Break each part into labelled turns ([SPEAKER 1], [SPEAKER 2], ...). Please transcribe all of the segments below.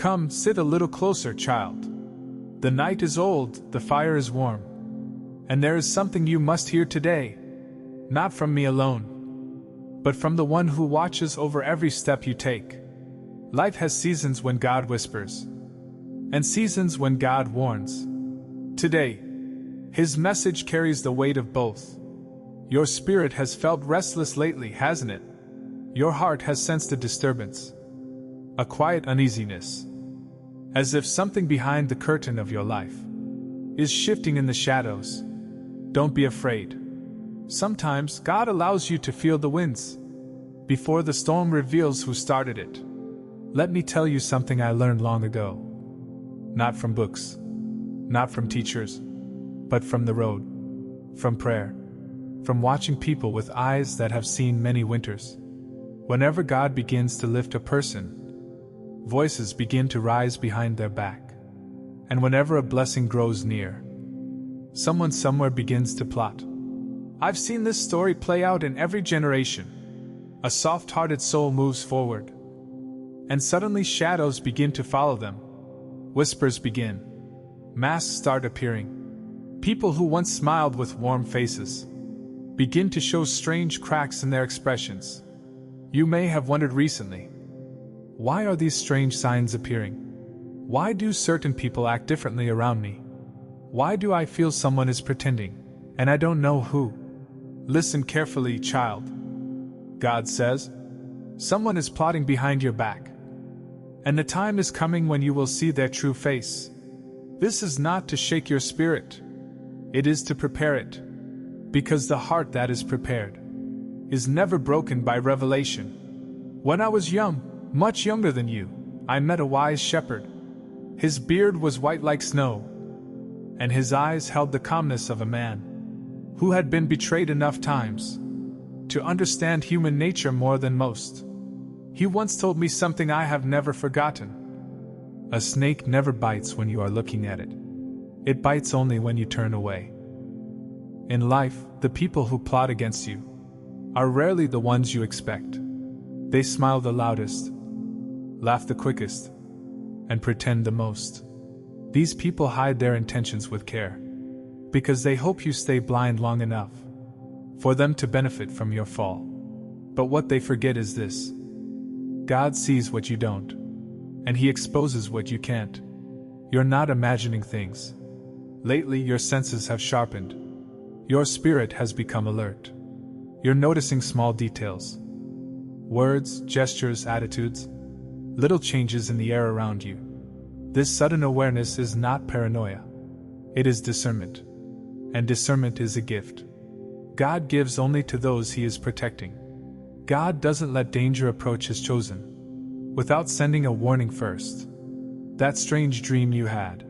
[SPEAKER 1] Come, sit a little closer, child. The night is old, the fire is warm. And there is something you must hear today. Not from me alone, but from the one who watches over every step you take. Life has seasons when God whispers, and seasons when God warns. Today, His message carries the weight of both. Your spirit has felt restless lately, hasn't it? Your heart has sensed a disturbance, a quiet uneasiness, as if something behind the curtain of your life is shifting in the shadows. Don't be afraid. Sometimes God allows you to feel the winds before the storm reveals who started it. Let me tell you something I learned long ago. Not from books, not from teachers, but from the road, from prayer, from watching people with eyes that have seen many winters. Whenever God begins to lift a person, voices begin to rise behind their back. And whenever a blessing grows near, someone somewhere begins to plot. I've seen this story play out in every generation. A soft-hearted soul moves forward, and suddenly shadows begin to follow them. Whispers begin. Masks start appearing. People who once smiled with warm faces begin to show strange cracks in their expressions. You may have wondered recently, why are these strange signs appearing? Why do certain people act differently around me? Why do I feel someone is pretending, and I don't know who? Listen carefully, child. God says, someone is plotting behind your back, and the time is coming when you will see their true face. This is not to shake your spirit. It is to prepare it, because the heart that is prepared is never broken by revelation. When I was young, much younger than you, I met a wise shepherd. His beard was white like snow, and his eyes held the calmness of a man who had been betrayed enough times to understand human nature more than most. He once told me something I have never forgotten. A snake never bites when you are looking at it. It bites only when you turn away. In life, the people who plot against you are rarely the ones you expect. They smile the loudest, laugh the quickest, and pretend the most. These people hide their intentions with care, because they hope you stay blind long enough for them to benefit from your fall. But what they forget is this: God sees what you don't, and He exposes what you can't. You're not imagining things. Lately, your senses have sharpened. Your spirit has become alert. You're noticing small details. Words, gestures, attitudes, little changes in the air around you. This sudden awareness is not paranoia. It is discernment. And discernment is a gift God gives only to those He is protecting. God doesn't let danger approach His chosen without sending a warning first. That strange dream you had,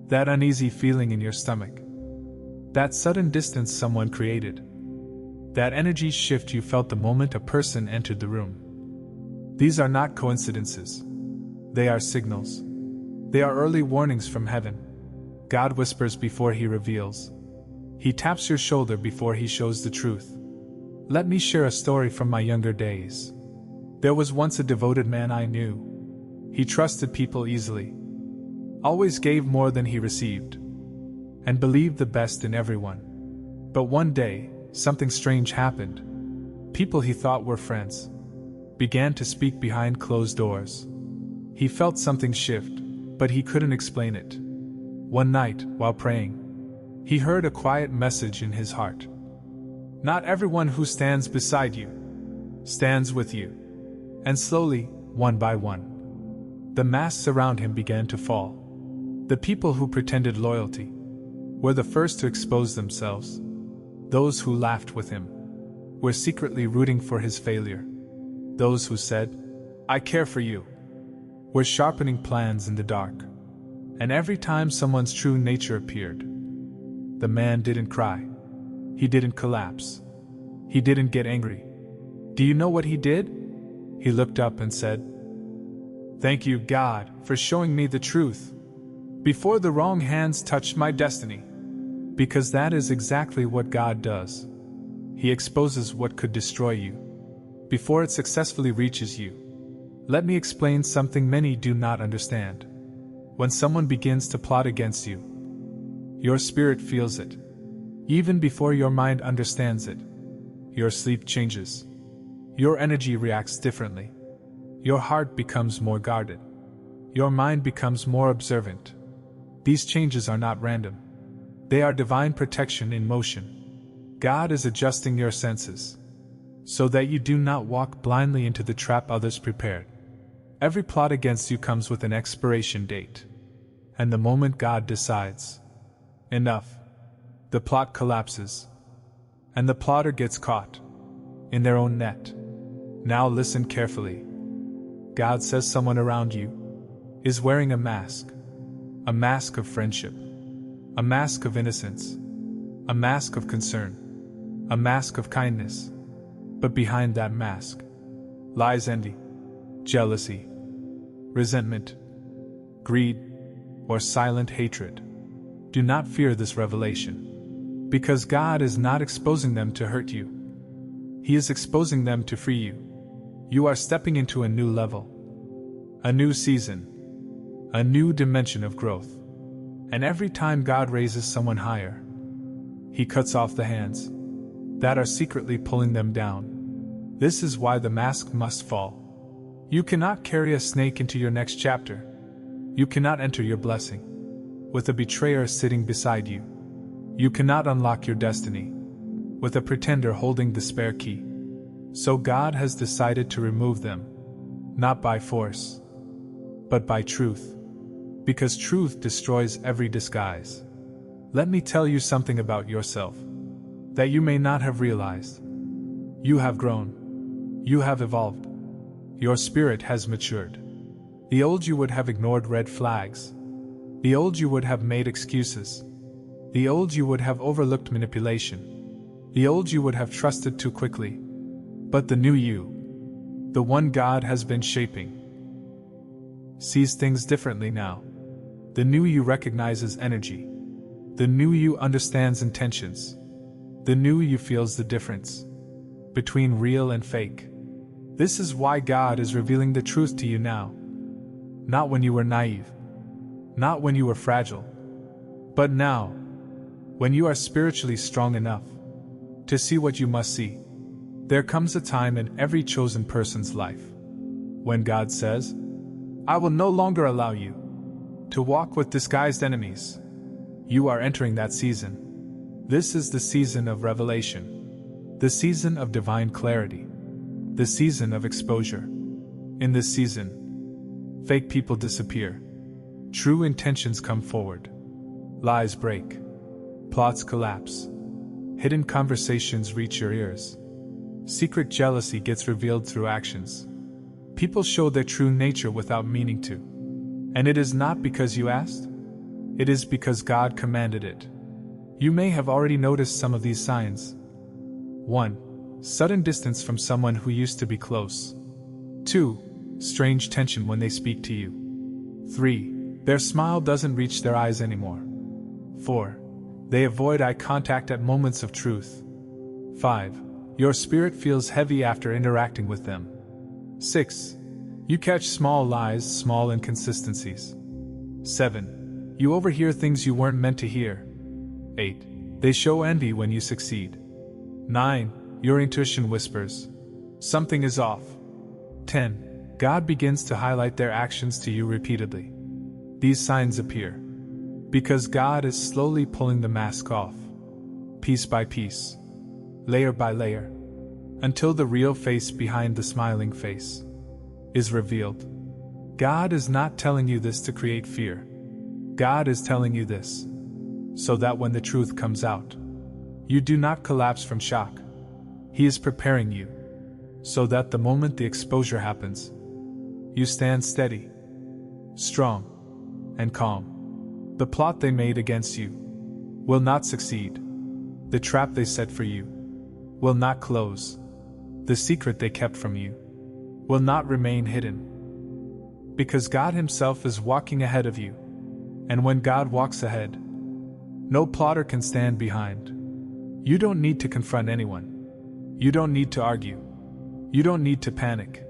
[SPEAKER 1] that uneasy feeling in your stomach, that sudden distance someone created, that energy shift you felt the moment a person entered the room. These are not coincidences. They are signals. They are early warnings from heaven. God whispers before He reveals. He taps your shoulder before He shows the truth. Let me share a story from my younger days. There was once a devoted man I knew. He trusted people easily, always gave more than he received, and believed the best in everyone. But one day, something strange happened. People he thought were friends began to speak behind closed doors. He felt something shift, but he couldn't explain it. One night, while praying, he heard a quiet message in his heart. Not everyone who stands beside you stands with you. And slowly, one by one, the masks around him began to fall. The people who pretended loyalty were the first to expose themselves. Those who laughed with him were secretly rooting for his failure. Those who said, "I care for you," were sharpening plans in the dark. And every time someone's true nature appeared, the man didn't cry. He didn't collapse. He didn't get angry. Do you know what he did? He looked up and said, "Thank you, God, for showing me the truth before the wrong hands touched my destiny." Because that is exactly what God does. He exposes what could destroy you before it successfully reaches you. Let me explain something many do not understand. When someone begins to plot against you, your spirit feels it. Even before your mind understands it, your sleep changes. Your energy reacts differently. Your heart becomes more guarded. Your mind becomes more observant. These changes are not random. They are divine protection in motion. God is adjusting your senses so that you do not walk blindly into the trap others prepared. Every plot against you comes with an expiration date. And the moment God decides, enough, the plot collapses. And the plotter gets caught in their own net. Now listen carefully. God says someone around you is wearing a mask of friendship, a mask of innocence, a mask of concern, a mask of kindness. But behind that mask lies envy, jealousy, resentment, greed, or silent hatred. Do not fear this revelation, because God is not exposing them to hurt you. He is exposing them to free you. You are stepping into a new level, a new season, a new dimension of growth. And every time God raises someone higher, He cuts off the hands that are secretly pulling them down. This is why the mask must fall. You cannot carry a snake into your next chapter. You cannot enter your blessing with a betrayer sitting beside you. You cannot unlock your destiny with a pretender holding the spare key. So God has decided to remove them, not by force, but by truth, because truth destroys every disguise. Let me tell you something about yourself that you may not have realized. You have grown. You have evolved. Your spirit has matured. The old you would have ignored red flags. The old you would have made excuses. The old you would have overlooked manipulation. The old you would have trusted too quickly. But the new you, the one God has been shaping, sees things differently now. The new you recognizes energy. The new you understands intentions. The new you feels the difference between real and fake. This is why God is revealing the truth to you now. Not when you were naive. Not when you were fragile. But now, when you are spiritually strong enough to see what you must see. There comes a time in every chosen person's life when God says, I will no longer allow you to walk with disguised enemies. You are entering that season. This is the season of revelation, the season of divine clarity, the season of exposure. In this season, fake people disappear. True intentions come forward. Lies break. Plots collapse. Hidden conversations reach your ears. Secret jealousy gets revealed through actions. People show their true nature without meaning to. And it is not because you asked. It is because God commanded it. You may have already noticed some of these signs. 1. Sudden distance from someone who used to be close. 2. Strange tension when they speak to you. 3. Their smile doesn't reach their eyes anymore. 4. They avoid eye contact at moments of truth. 5. Your spirit feels heavy after interacting with them. 6. You catch small lies, small inconsistencies. 7. You overhear things you weren't meant to hear. 8. They show envy when you succeed. 9. Your intuition whispers, something is off. 10. God begins to highlight their actions to you repeatedly. These signs appear because God is slowly pulling the mask off, piece by piece, layer by layer, until the real face behind the smiling face is revealed. God is not telling you this to create fear. God is telling you this so that when the truth comes out, you do not collapse from shock. He is preparing you so that the moment the exposure happens, you stand steady, strong, and calm. The plot they made against you will not succeed. The trap they set for you will not close. The secret they kept from you will not remain hidden. Because God Himself is walking ahead of you. And when God walks ahead, no plotter can stand behind. You don't need to confront anyone. You don't need to argue. You don't need to panic.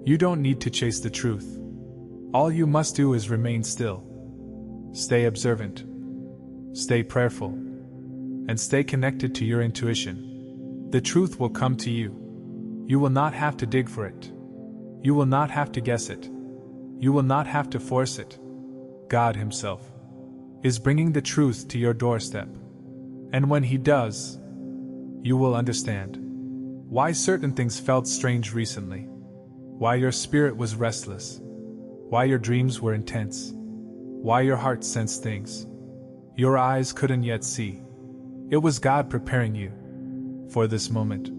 [SPEAKER 1] You don't need to chase the truth. All you must do is remain still. Stay observant. Stay prayerful. And stay connected to your intuition. The truth will come to you. You will not have to dig for it. You will not have to guess it. You will not have to force it. God Himself is bringing the truth to your doorstep. And when He does, you will understand why certain things felt strange recently, why your spirit was restless, why your dreams were intense, why your heart sensed things your eyes couldn't yet see. It was God preparing you for this moment.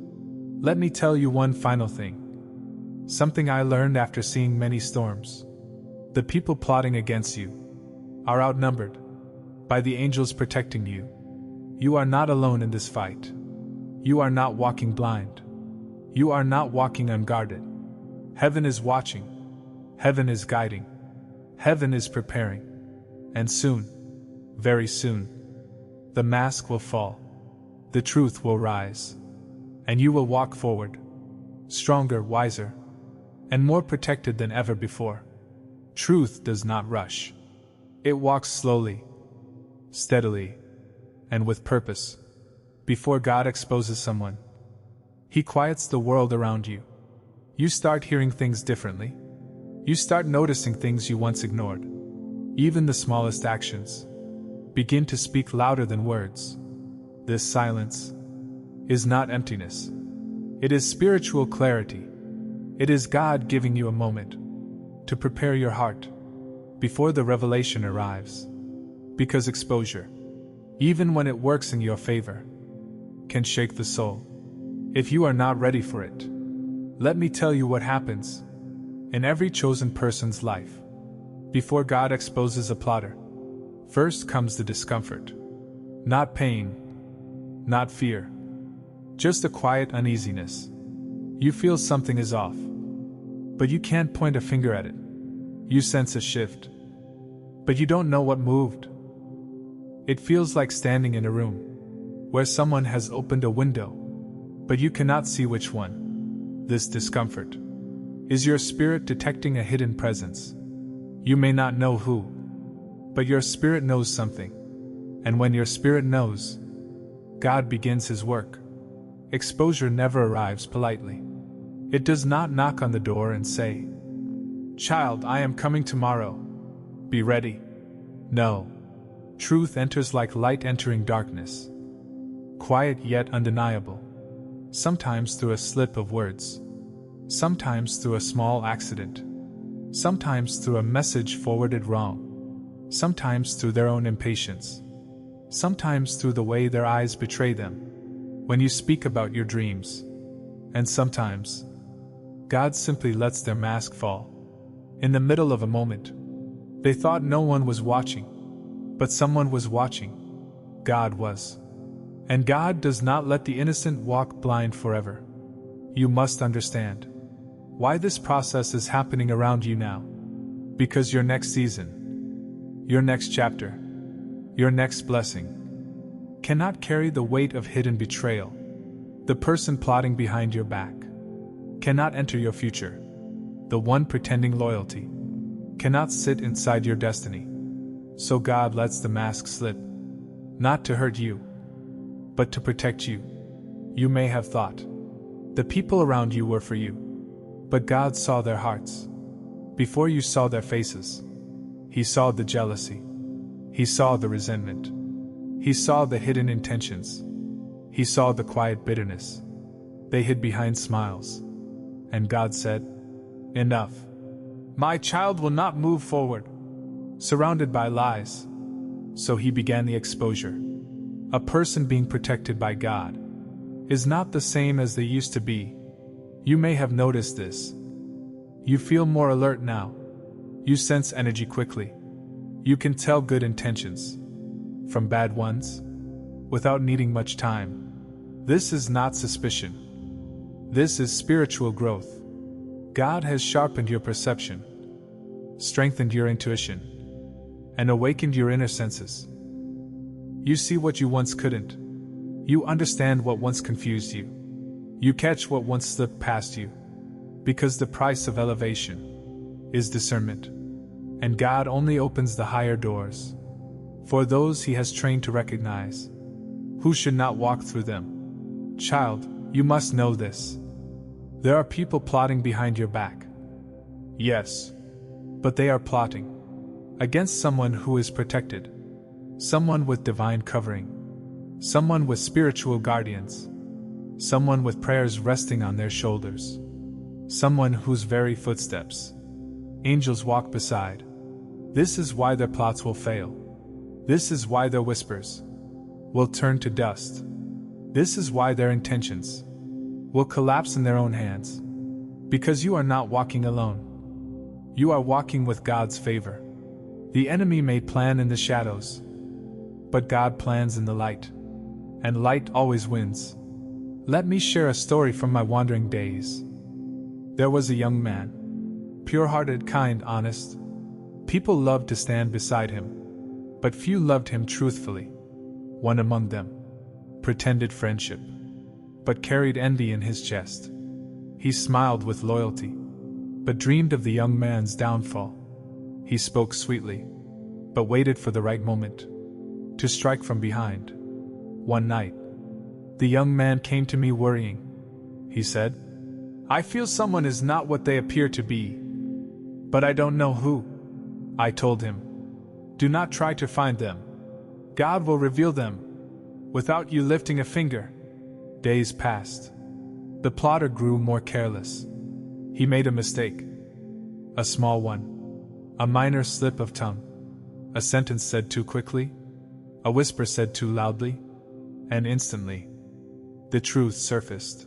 [SPEAKER 1] Let me tell you one final thing. Something I learned after seeing many storms. The people plotting against you are outnumbered by the angels protecting you. You are not alone in this fight. You are not walking blind. You are not walking unguarded. Heaven is watching. Heaven is guiding. Heaven is preparing. And soon, very soon, the mask will fall. The truth will rise. And you will walk forward, stronger, wiser, and more protected than ever before. Truth does not rush. It walks slowly, steadily, and with purpose. Before God exposes someone, He quiets the world around you. You start hearing things differently. You start noticing things you once ignored. Even the smallest actions begin to speak louder than words. This silence is not emptiness. It is spiritual clarity. It is God giving you a moment to prepare your heart before the revelation arrives. Because exposure, even when it works in your favor, can shake the soul. If you are not ready for it, let me tell you what happens in every chosen person's life. Before God exposes a plotter, first comes the discomfort. Not pain, not fear, just a quiet uneasiness. You feel something is off, but you can't point a finger at it. You sense a shift, but you don't know what moved. It feels like standing in a room where someone has opened a window, but you cannot see which one. This discomfort is your spirit detecting a hidden presence. You may not know who, but your spirit knows something. And when your spirit knows, God begins His work. Exposure never arrives politely. It does not knock on the door and say, "Child, I am coming tomorrow. Be ready." No. Truth enters like light entering darkness. Quiet yet undeniable. Sometimes through a slip of words. Sometimes through a small accident. Sometimes through a message forwarded wrong. Sometimes through their own impatience. Sometimes through the way their eyes betray them when you speak about your dreams. And sometimes, God simply lets their mask fall. In the middle of a moment, they thought no one was watching, but someone was watching. God was. And God does not let the innocent walk blind forever. You must understand why this process is happening around you now. Because your next season, your next chapter, your next blessing cannot carry the weight of hidden betrayal. The person plotting behind your back cannot enter your future. The one pretending loyalty cannot sit inside your destiny. So God lets the mask slip, not to hurt you, but to protect you. You may have thought the people around you were for you, but God saw their hearts. Before you saw their faces, He saw the jealousy. He saw the resentment. He saw the hidden intentions. He saw the quiet bitterness. They hid behind smiles. And God said, "Enough. My child will not move forward, surrounded by lies." So He began the exposure. A person being protected by God is not the same as they used to be. You may have noticed this. You feel more alert now. You sense energy quickly. You can tell good intentions from bad ones without needing much time. This is not suspicion. This is spiritual growth. God has sharpened your perception, strengthened your intuition, and awakened your inner senses. You see what you once couldn't. You understand what once confused you. You catch what once slipped past you. Because the price of elevation is discernment, and God only opens the higher doors for those He has trained to recognize who should not walk through them. Child, you must know this. There are people plotting behind your back. Yes, but they are plotting against someone who is protected, someone with divine covering, someone with spiritual guardians, someone with prayers resting on their shoulders, someone whose very footsteps angels walk beside. This is why their plots will fail. This is why their whispers will turn to dust. This is why their intentions will collapse in their own hands. Because you are not walking alone. You are walking with God's favor. The enemy may plan in the shadows, but God plans in the light, and light always wins. Let me share a story from my wandering days. There was a young man, pure-hearted, kind, honest. People loved to stand beside him, but few loved him truthfully. One among them pretended friendship, but carried envy in his chest. He smiled with loyalty, but dreamed of the young man's downfall. He spoke sweetly, but waited for the right moment to strike from behind. One night, the young man came to me worrying. He said, "I feel someone is not what they appear to be, but I don't know who." I told him, "Do not try to find them. God will reveal them without you lifting a finger." Days passed. The plotter grew more careless. He made a mistake. A small one. A minor slip of tongue. A sentence said too quickly. A whisper said too loudly. And instantly, the truth surfaced.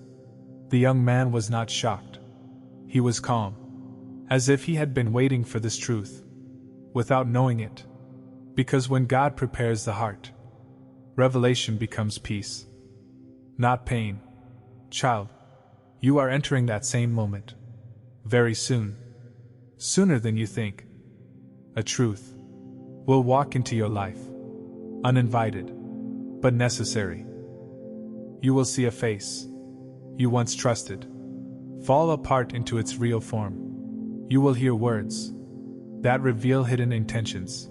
[SPEAKER 1] The young man was not shocked. He was calm, as if he had been waiting for this truth, without knowing it. Because when God prepares the heart, revelation becomes peace, not pain. Child, you are entering that same moment. Very soon. Sooner than you think. A truth will walk into your life, uninvited, but necessary. You will see a face you once trusted fall apart into its real form. You will hear words that reveal hidden intentions.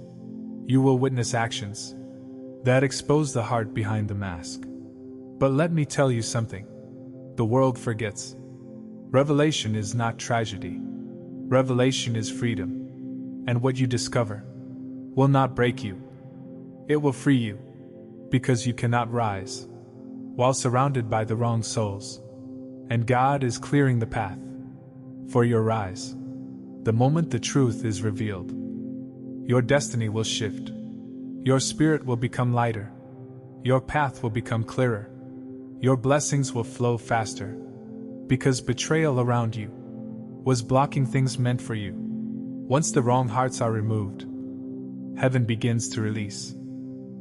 [SPEAKER 1] You will witness actions that expose the heart behind the mask. But let me tell you something. The world forgets. Revelation is not tragedy. Revelation is freedom. And what you discover will not break you. It will free you, because you cannot rise while surrounded by the wrong souls. And God is clearing the path for your rise. The moment the truth is revealed, your destiny will shift. Your spirit will become lighter. Your path will become clearer. Your blessings will flow faster. Because betrayal around you was blocking things meant for you. Once the wrong hearts are removed, heaven begins to release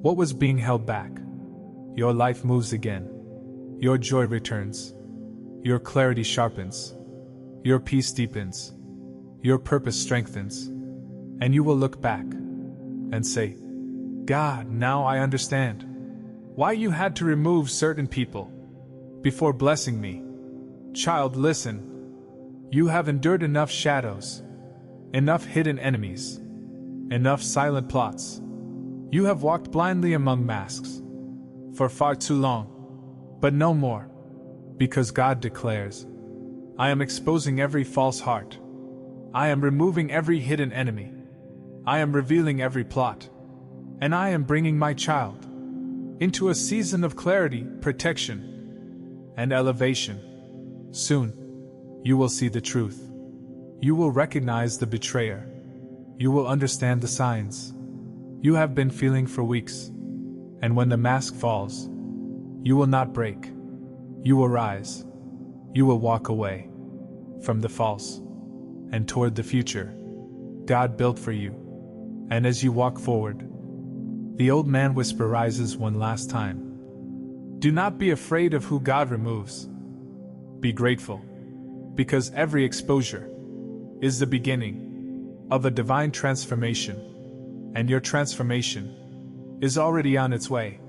[SPEAKER 1] what was being held back. Your life moves again. Your joy returns. Your clarity sharpens. Your peace deepens. Your purpose strengthens. And you will look back and say, "God, now I understand why you had to remove certain people before blessing me." Child, listen. You have endured enough shadows, enough hidden enemies, enough silent plots. You have walked blindly among masks for far too long, but no more, because God declares, "I am exposing every false heart. I am removing every hidden enemy. I am revealing every plot. And I am bringing my child into a season of clarity, protection, and elevation." Soon, you will see the truth. You will recognize the betrayer. You will understand the signs you have been feeling for weeks. And when the mask falls, you will not break. You will rise. You will walk away from the false and toward the future God built for you. And as you walk forward, the old man whisper rises one last time. Do not be afraid of who God removes. Be grateful, because every exposure is the beginning of a divine transformation, and your transformation is already on its way.